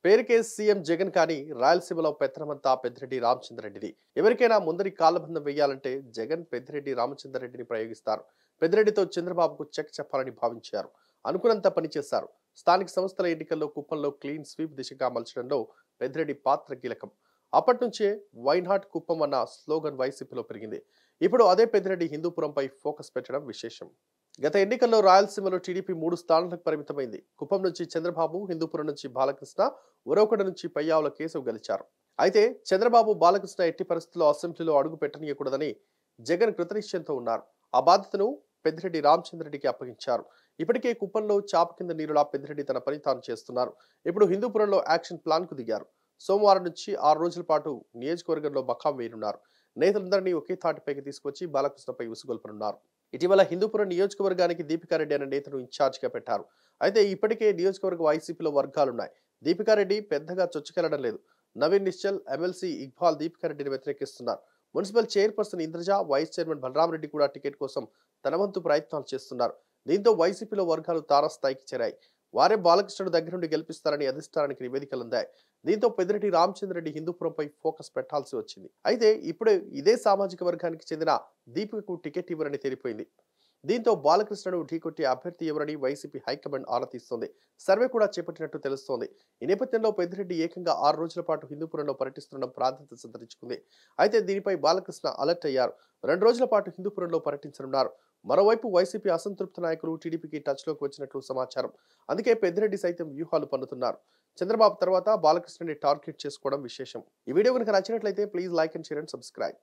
పేరుకే సీఎం జగన్ కానీ రాయలసీమలో పెత్తనమంతా పెద్దిరెడ్డి రామచంద్రరెడ్డిది. ఎవరికైనా ముందరి కాళ్ళబంధం వేయాలంటే జగన్ పెద్దిరెడ్డి రామచంద్రరెడ్డిని ప్రయోగిస్తారు. పెద్దిరెడ్డితో చంద్రబాబుకు చెక్ చెప్పాలని భావించారు. అనుకున్నంత పనిచేశారు. స్థానిక సంస్థల ఎన్నికల్లో కుప్పంలో క్లీన్ స్వీప్ దిశగా మలచడంలో పెద్దిరెడ్డి పాత్ర కీలకం. అప్పటి నుంచే వై నాట్ కుప్పం అన్న స్లోగన్ వైసీపీలో పెరిగింది. ఇప్పుడు అదే పెద్దిరెడ్డి హిందూపురంపై ఫోకస్ పెట్టడం విశేషం. గత ఎన్నికల్లో రాయలసీమలో టీడీపీ 3 స్థానాలకు పరిమితమైంది. కుప్పం నుంచి చంద్రబాబు, హిందూపురం నుంచి బాలకృష్ణ, ఉరవకొండ నుంచి పయ్యావుల కేశవ్ గెలిచారు. అయితే చంద్రబాబు, బాలకృష్ణ ఎట్టి పరిస్థితుల్లో అసెంబ్లీలో అడుగు పెట్టనీయకూడదని జగన్ కృతనిశ్చయంతో ఉన్నారు. ఆ బాధ్యతను పెద్దిరెడ్డి రామచంద్రరెడ్డికి అప్పగించారు. ఇప్పటికే కుప్పంలో చాప కింద నీరులా పెద్దిరెడ్డి తన పని తాను చేస్తున్నారు. ఇప్పుడు హిందూపురంలో యాక్షన్ ప్లాన్ కు దిగారు. సోమవారం నుంచి 6 రోజుల పాటు నియోజకవర్గంలో మకాం వేయనున్నారు. నేతలందరినీ ఒకే తాటిపైకి తీసుకొచ్చి బాలకృష్ణపై ఉసుగొల్పనున్నారు. ఇటీవల హిందూపురం నియోజకవర్గానికి దీపికారెడ్డి అనే నేతను ఇన్ఛార్జిగా పెట్టారు. అయితే ఇప్పటికే నియోజకవర్గ వైసీపీలో వర్గాలున్నాయి. దీపికారెడ్డి పెద్దగా చొచ్చుకెళ్లడం లేదు. నవీన్ నిశ్చల్, ఎమ్మెల్సీ ఇక్బాల్ దీపికారెడ్డిని వ్యతిరేకిస్తున్నారు. Municipal chairperson Indraja, vice chairman Balarama Reddy కూడా టికెట్ కోసం తన వంతు ప్రయత్నాలు చేస్తున్నారు. దీంతో వైసీపీలో వర్గాలు తారాస్థాయికి చేరాయి. వారే బాలకృష్ణను దగ్గర నుండి గెలిపిస్తారని అధిష్టానానికి నివేదికలుందాయి. దీంతో పెద్దిరెడ్డి రామచంద్రరెడ్డి హిందూపురంపై ఫోకస్ పెట్టాల్సి వచ్చింది. అయితే ఇప్పుడు ఇదే సామాజిక వర్గానికి చెందిన దీపికకు టికెట్ ఇవ్వరని తేలిపోయింది. దీంతో బాలకృష్ణను ఢీకొట్టి అభ్యర్థి ఎవరని వైసీపీ హైకమాండ్ ఆరా తీస్తోంది. సర్వే కూడా చేపట్టినట్టు తెలుస్తోంది. ఈ నేపథ్యంలో పెద్దిరెడ్డి ఏకంగా 6 రోజుల పాటు హిందూపురంలో పర్యటిస్తున్న ప్రాధాన్యత సంతరించుకుంది. అయితే దీనిపై బాలకృష్ణ అలర్ట్ అయ్యారు. 2 రోజుల పాటు హిందూపురంలో పర్యటించనున్నారు. మరోవైపు వైసీపీ అసంతృప్త నాయకులు టీడీపీకి టచ్లోకి వచ్చినట్లు సమాచారం. అందుకే పెద్దిరెడ్డి సైతం వ్యూహాలు పన్నుతున్నారు. చంద్రబాబు తర్వాత బాలకృష్ణని టార్గెట్ చేసుకోవడం విశేషం. ఈ వీడియో కనుక నచ్చినట్లయితే please like and share and subscribe.